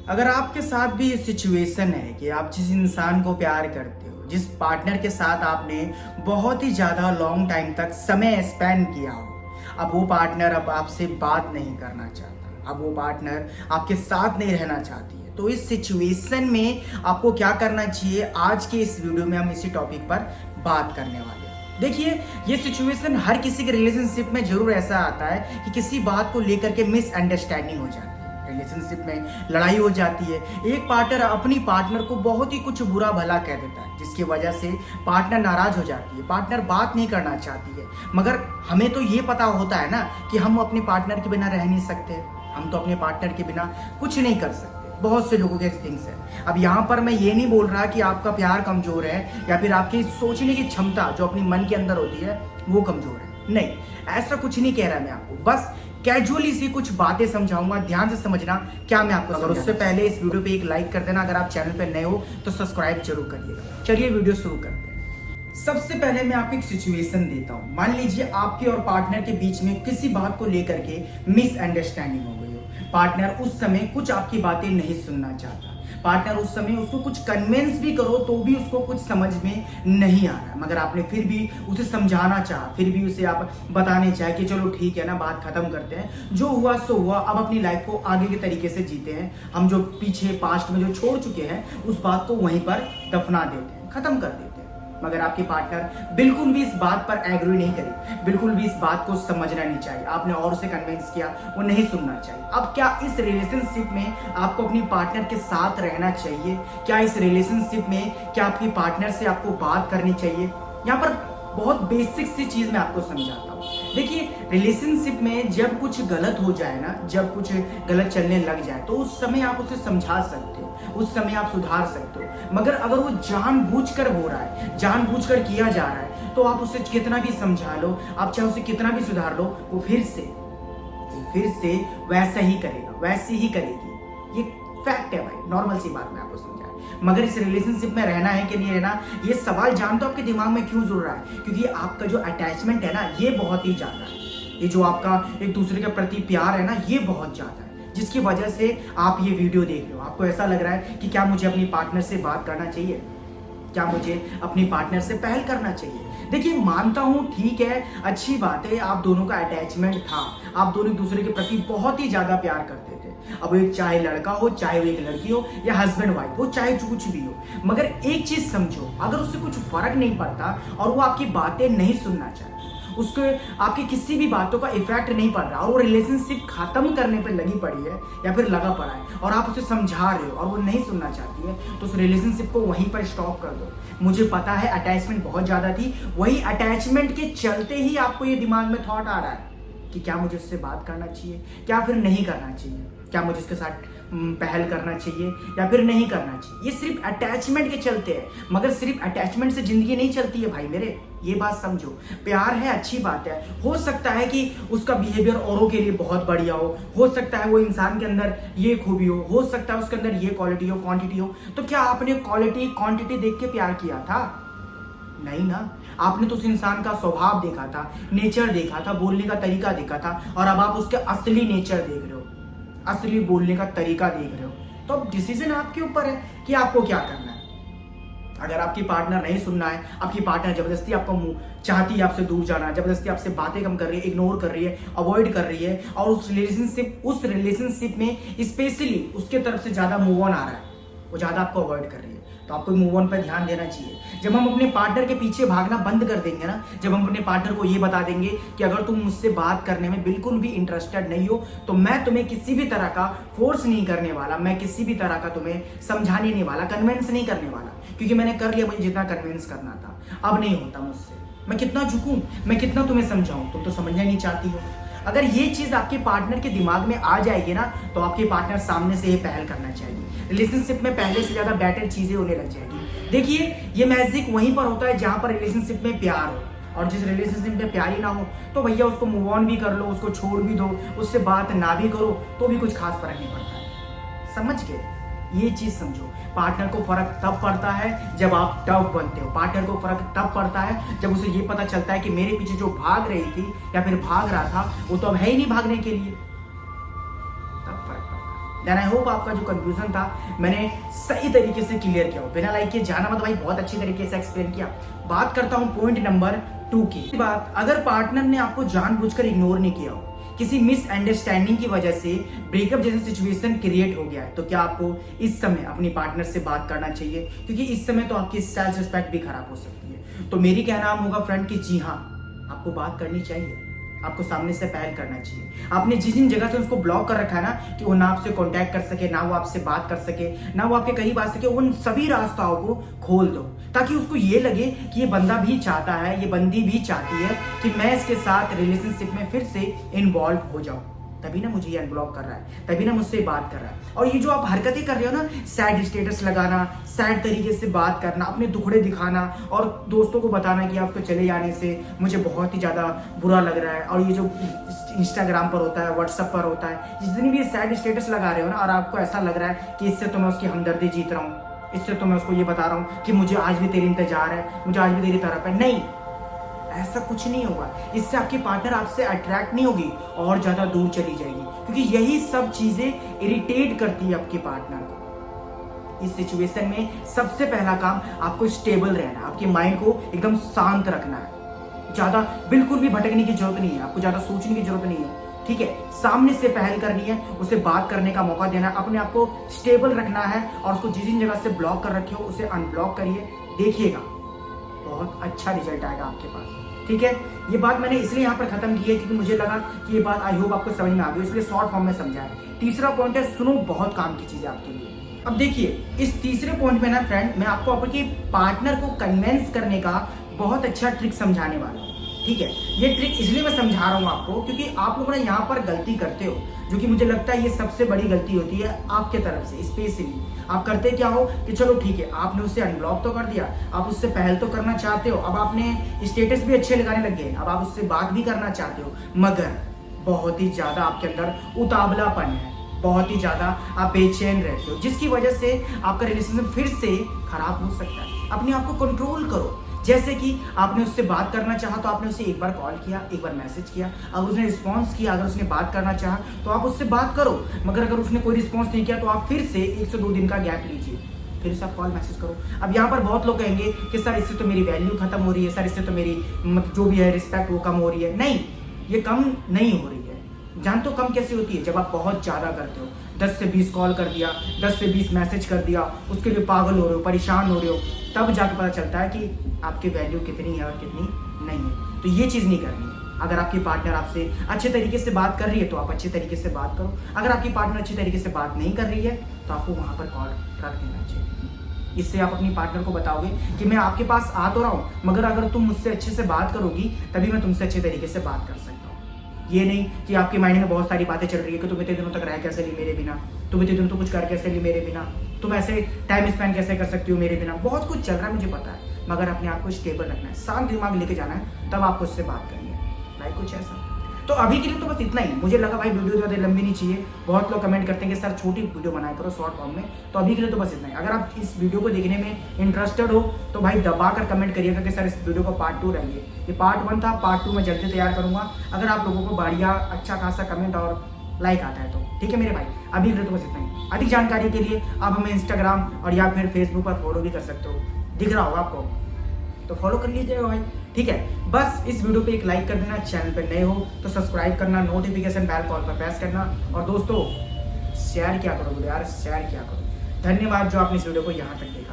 अगर आपके साथ भी ये सिचुएशन है कि आप जिस इंसान को प्यार करते हो, जिस पार्टनर के साथ आपने बहुत ही ज़्यादा लॉन्ग टाइम तक समय स्पेंड किया हो, अब वो पार्टनर अब आपसे बात नहीं करना चाहता, अब वो पार्टनर आपके साथ नहीं रहना चाहती है, तो इस सिचुएशन में आपको क्या करना चाहिए, आज के इस वीडियो में हम इसी टॉपिक पर बात करने वाले हैं। देखिए, ये सिचुएशन हर किसी के रिलेशनशिप में जरूर ऐसा आता है कि किसी बात को लेकर के मिसअंडरस्टैंडिंग हो जाती है, रिलेशनशिप में लड़ाई हो जाती है। एक पार्टनर अपनी पार्टनर को बहुत ही कुछ बुरा भला कह देता है, जिसकी वजह से पार्टनर नाराज हो जाती है, पार्टनर बात नहीं करना चाहती है। मगर हमें तो ये पता होता है ना कि हम अपने पार्टनर के बिना रह नहीं सकते, हम तो अपने पार्टनर के बिना कुछ नहीं कर सकते। बहुत से लोगों के थिंग्स है। अब यहाँ पर मैं ये नहीं बोल रहा कि आपका प्यार कमजोर है या फिर आपकी सोचने की क्षमता जो अपनी मन के अंदर होती है वो कमजोर है, नहीं, ऐसा कुछ नहीं कह रहा मैं आपको। बस कैजुअली सी कुछ बातें समझाऊंगा, ध्यान से समझना क्या मैं आपको। अगर उससे पहले इस वीडियो पे एक लाइक कर देना, अगर आप चैनल पे नए हो तो सब्सक्राइब जरूर करिएगा। चलिए वीडियो शुरू करते हैं। सबसे पहले मैं आपको एक सिचुएशन देता हूँ। मान लीजिए आपके और पार्टनर के बीच में किसी बात को लेकर के मिसअंडरस्टैंडिंग हो गई हो। पार्टनर उस समय कुछ आपकी बातें नहीं सुनना चाहता, पार्टनर उस समय उसको कुछ कन्विंस भी करो तो भी उसको कुछ समझ में नहीं आ रहा, मगर आपने फिर भी उसे समझाना चाहा, फिर भी उसे आप बताने चाहे कि चलो ठीक है ना, बात खत्म करते हैं, जो हुआ सो हुआ, अब अपनी लाइफ को आगे के तरीके से जीते हैं। हम जो पीछे पास्ट में जो छोड़ चुके हैं उस बात को वहीं पर दफना देते हैं, खत्म कर देते हैं। मगर आपके पार्टनर बिल्कुल भी इस बात पर एग्री नहीं करी, बिल्कुल भी इस बात को समझना नहीं चाहिए, आपने और उसे कन्विंस किया, वो नहीं सुनना चाहिए। अब क्या इस रिलेशनशिप में आपको अपनी पार्टनर के साथ रहना चाहिए? क्या इस रिलेशनशिप में क्या आपकी पार्टनर से आपको बात करनी चाहिए? यहाँ पर बहुत बेसिक सी चीज मैं आपको समझाता हूँ। देखिए, रिलेशनशिप में जब कुछ गलत हो जाए ना, जब कुछ गलत चलने लग जाए तो उस समय आप उसे समझा सकते हो, उस समय आप सुधार सकते हो। मगर अगर वो जानबूझकर हो रहा है, जानबूझकर किया जा रहा है, तो आप उसे कितना भी समझा लो, आप चाहे उसे कितना भी सुधार लो, वो फिर से वैसा ही करेगा, वैसे ही करेगी। ये फैक्ट है भाई, नॉर्मल सी बात मैं आपको समझाया। मगर इस रिलेशनशिप में रहना है कि नहीं रहना, ये सवाल जानते हो आपके दिमाग में क्यों जुड़ रहा है? क्योंकि आपका जो अटैचमेंट है ना, ये बहुत ही ज्यादा है। ये जो आपका एक दूसरे के प्रति प्यार है ना, ये बहुत ज्यादा है, जिसकी वजह से आप ये वीडियो देख रहे हो। आपको ऐसा लग रहा है कि क्या मुझे अपनी पार्टनर से बात करना चाहिए, क्या मुझे अपनी पार्टनर से पहल करना चाहिए? देखिए, मानता हूं, ठीक है, अच्छी बात है, आप दोनों का अटैचमेंट था, आप दोनों एक दूसरे के प्रति बहुत ही ज्यादा प्यार करते थे। अब एक चाहे लड़का हो, चाहे वो एक लड़की हो, या हस्बैंड वाइफ हो, चाहे कुछ भी हो, मगर एक चीज समझो, अगर उससे कुछ फर्क नहीं पड़ता और वो आपकी बातें नहीं सुनना चाहती, उसको आपकी किसी भी बातों का इफेक्ट नहीं पड़ रहा और वो रिलेशनशिप खत्म करने पर लगी पड़ी है या फिर लगा पड़ा है और आप उसे समझा रहे हो और वो नहीं सुनना चाहती है, तो उस रिलेशनशिप को वहीं पर स्टॉप कर दो। मुझे पता है अटैचमेंट बहुत ज्यादा थी, वही अटैचमेंट के चलते ही आपको ये दिमाग में थॉट आ रहा है कि क्या मुझे उससे बात करना चाहिए, क्या फिर नहीं करना चाहिए, क्या मुझे उसके साथ पहल करना चाहिए या फिर नहीं करना चाहिए। ये सिर्फ अटैचमेंट के चलते है, मगर सिर्फ अटैचमेंट से जिंदगी नहीं चलती है भाई मेरे, ये बात समझो। प्यार है, अच्छी बात है, हो सकता है कि उसका बिहेवियर औरों के लिए बहुत बढ़िया हो सकता है वो इंसान के अंदर ये खूबी हो सकता है उसके अंदर ये क्वालिटी हो, क्वांटिटी हो, तो क्या आपने क्वालिटी क्वांटिटी देख के प्यार किया था? नहीं ना, आपने तो उस इंसान का स्वभाव देखा था, नेचर देखा था, बोलने का तरीका देखा था, और अब आप उसके असली नेचर देख रहे हो, असली बोलने का तरीका देख रहे हो। तो अब डिसीजन आपके ऊपर है कि आपको क्या करना है। अगर आपकी पार्टनर नहीं सुनना है, आपकी पार्टनर जबरदस्ती आपको चाहती है आपसे दूर जाना, जबरदस्ती आपसे बातें कम कर रही है, इग्नोर कर रही है, अवॉइड कर रही है, और उस रिलेशनशिप में स्पेशली उसके तरफ से ज्यादा मूव ऑन आ रहा है, वो ज्यादा आपको अवॉइड कर रही है, तो आपको मूव ऑन पर ध्यान देना चाहिए। जब हम अपने पार्टनर के पीछे भागना बंद कर देंगे ना, जब हम अपने पार्टनर को ये बता देंगे कि अगर तुम मुझसे बात करने में बिल्कुल भी इंटरेस्टेड नहीं हो तो मैं तुम्हें किसी भी तरह का फोर्स नहीं करने वाला, मैं किसी भी तरह का तुम्हें समझाने नहीं वाला, कन्विंस नहीं करने वाला, क्योंकि मैंने कर लिया मुझे जितना कन्विंस करना था, अब नहीं होता मुझसे, मैं कितना झुकूं, मैं कितना तुम्हें समझाऊं, तुम तो समझना नहीं चाहती हो। अगर ये चीज आपके पार्टनर के दिमाग में आ जाएगी ना, तो आपके पार्टनर सामने से ही पहल करना चाहिए, रिलेशनशिप में पहले से ज्यादा बेटर चीजें होने लग जाएगी। देखिए, ये मैजिक वहीं पर होता है जहां पर रिलेशनशिप में प्यार हो, और जिस रिलेशनशिप में प्यार ही ना हो तो भैया उसको मूव ऑन भी कर लो, उसको छोड़ भी दो, उससे बात ना भी करो तो भी कुछ खास फर्क नहीं पड़ता है। समझ गए? ये चीज समझो, पार्टनर को फर्क तब पड़ता है जब आप टफ बनते हो, पार्टनर को फर्क तब पड़ता है जब उसे ये पता चलता है कि मेरे पीछे जो भाग रही थी या फिर भाग रहा था वो तो अब है ही नहीं भागने के लिए, तब फर्क पड़ता है। देन आई होप आपका जो कंफ्यूजन था मैंने सही तरीके से क्लियर किया हो। बिना लाइक के जाना मत भाई, बहुत अच्छी तरीके से एक्सप्लेन किया। बात करता हूँ पॉइंट नंबर 2 की बात। अगर पार्टनर ने आपको जानबूझकर इग्नोर नहीं किया हो, किसी मिसअंडरस्टैंडिंग की वजह से ब्रेकअप जैसी सिचुएशन क्रिएट हो गया है, तो क्या आपको इस समय अपनी पार्टनर से बात करना चाहिए? क्योंकि इस समय तो आपकी सेल्फ रिस्पेक्ट भी खराब हो सकती है। तो मेरी क्या नाम होगा फ्रेंड कि जी हाँ, आपको बात करनी चाहिए, आपको सामने से पहल करना चाहिए। आपने जिन जिन जगह से उसको ब्लॉक कर रखा है ना, कि वो ना आपसे कांटेक्ट कर सके, ना वो आपसे बात कर सके, ना वो आपके करीब आ सके, उन सभी रास्ताओं को खोल दो, ताकि उसको ये लगे कि ये बंदा भी चाहता है, ये बंदी भी चाहती है कि मैं इसके साथ रिलेशनशिप में फिर से इन्वॉल्व हो जाऊं। तभी ना मुझे ये अनब्लॉक कर रहा है, तभी ना मुझसे बात कर रहा है। और ये जो आप हरकतें कर रहे हो ना, सैड स्टेटस लगाना, सैड तरीके से बात करना, अपने दुखड़े दिखाना और दोस्तों को बताना कि आपको चले जाने से मुझे बहुत ही ज़्यादा बुरा लग रहा है, और ये जो इंस्टाग्राम पर होता है, व्हाट्सएप पर होता है, जितनी भी सैड स्टेटस लगा रहे हो ना, और आपको ऐसा लग रहा है कि इससे तो मैं उसकी हमदर्दी जीत रहा हूँ, इससे तो मैं उसको ये बता रहा हूँ कि मुझे आज भी तेरी इंतजार है, मुझे आज भी तेरी तरफ है। नहीं, ऐसा कुछ नहीं होगा। इससे आपकी पार्टनर आपसे अट्रैक्ट नहीं होगी और ज्यादा दूर चली जाएगी, क्योंकि यही सब चीजें इरिटेट करती है आपके पार्टनर को। इस सिचुएशन में सबसे पहला काम आपको स्टेबल रहना है, आपके माइंड को एकदम शांत रखना है। ज्यादा बिल्कुल भी भटकने की जरूरत नहीं है, आपको ज्यादा सोचने की जरूरत नहीं है। ठीक है, सामने से पहल करनी है, उसे बात करने का मौका देना है, अपने आप को स्टेबल रखना है, और उसको जिस जिन जगह से ब्लॉक कर रखे हो उसे अनब्लॉक करिए। देखिएगा बहुत अच्छा रिजल्ट आएगा आपके पास। ठीक है, ये बात मैंने इसलिए यहाँ पर खत्म की है क्योंकि मुझे लगा कि ये बात आई होप आपको समझ में आ गई, इसलिए शॉर्ट फॉर्म में समझाया। तीसरा पॉइंट है सुनो, बहुत काम की चीज है आपके लिए। अब देखिए, इस तीसरे पॉइंट में ना फ्रेंड, मैं आपको आपके पार्टनर को कन्विंस करने का बहुत अच्छा ट्रिक समझाने वाला हूँ। ठीक है, ये ट्रिक इसलिए मैं समझा रहा हूँ आपको क्योंकि आप लोग ना यहाँ पर गलती करते हो, जो कि मुझे लगता है ये सबसे बड़ी गलती होती है आपके तरफ से। स्पेशली आप करते क्या हो कि चलो ठीक है, आपने उसे अनब्लॉक तो कर दिया, आप उससे पहल तो करना चाहते हो, अब आपने स्टेटस भी अच्छे लगाने लग गए, अब आप उससे बात भी करना चाहते हो, मगर बहुत ही ज्यादा आपके अंदर उतावलापन है, बहुत ही ज्यादा आप बेचैन रहते हो, जिसकी वजह से आपका रिलेशनशिप फिर से खराब हो सकता है। अपने आप को कंट्रोल करो। जैसे कि आपने उससे बात करना चाहा तो आपने उसे एक बार कॉल किया, एक बार मैसेज किया, अगर उसने रिस्पॉन्स किया, अगर उसने बात करना चाहा तो आप उससे बात करो, मगर अगर उसने कोई रिस्पॉन्स नहीं किया तो आप फिर से 1 से 2 दिन का गैप लीजिए, फिर से आप कॉल मैसेज करो। अब यहाँ पर बहुत लोग कहेंगे कि सर इससे तो मेरी वैल्यू खत्म हो रही है, सर इससे तो मेरी जो भी है रिस्पेक्ट वो कम हो रही है। नहीं, ये कम नहीं हो रही है। जान तो कम कैसे होती है? जब आप बहुत ज़्यादा करते हो, 10 से 20 कॉल कर दिया, 10 से 20 मैसेज कर दिया, उसके लिए पागल हो रहे हो, परेशान हो रहे हो, तब जाके पता चलता है कि आपकी वैल्यू कितनी है और कितनी नहीं है। तो ये चीज़ नहीं करनी है। अगर आपकी पार्टनर आपसे अच्छे तरीके से बात कर रही है तो आप अच्छे तरीके से बात करो। अगर आपकी पार्टनर अच्छे तरीके से बात नहीं कर रही है तो आपको वहाँ पर कॉल रख देना चाहिए। इससे आप अपनी पार्टनर को बताओगे कि मैं आपके पास आ तो रहा हूँ, मगर अगर तुम मुझसे अच्छे से बात करोगी तभी मैं तुमसे अच्छे तरीके से बात कर सकता हूँ। ये नहीं कि आपके माइंड में बहुत सारी बातें चल रही है कि तुम इतने दिनों तक रह कैसे ली मेरे बिना, तुम इतने दिनों तो कुछ कर कैसे ली मेरे बिना, तुम ऐसे टाइम स्पेंड कैसे कर सकती हो मेरे बिना। बहुत कुछ चल रहा है, मुझे पता है, मगर अपने आप को स्टेबल रखना है, शांत दिमाग लेके जाना है, तब आपको उससे बात करनी है। भाई कुछ ऐसा। तो अभी के लिए तो बस इतना ही। मुझे लगा भाई वीडियो ज़्यादा लंबी नहीं चाहिए। बहुत लोग कमेंट करते हैं कि सर छोटी वीडियो बनाया करो शॉर्ट फॉर्म में। तो अभी के लिए तो बस इतना ही। अगर आप इस वीडियो को देखने में इंटरेस्टेड हो तो भाई दबा कर कमेंट करिएगा कि सर इस वीडियो को पार्ट 2 रहिए। ये पार्ट 1 था, पार्ट 2 मैं जल्दी तैयार करूँगा अगर आप लोगों को बढ़िया अच्छा खासा कमेंट और लाइक आता है तो। ठीक है मेरे भाई, अभी के लिए तो बस इतना ही। अधिक जानकारी के लिए आप हमें इंस्टाग्राम और या फिर फेसबुक पर फॉलो भी कर सकते हो, दिख रहा होगा आपको, तो फॉलो कर लीजिएगा भाई। ठीक है, बस इस वीडियो पे एक लाइक कर देना, चैनल पे नए हो तो सब्सक्राइब करना, नोटिफिकेशन बेल कॉल पर प्रेस करना, और दोस्तों शेयर क्या करो यार, शेयर क्या करो। धन्यवाद जो आपने इस वीडियो को यहाँ तक देखा।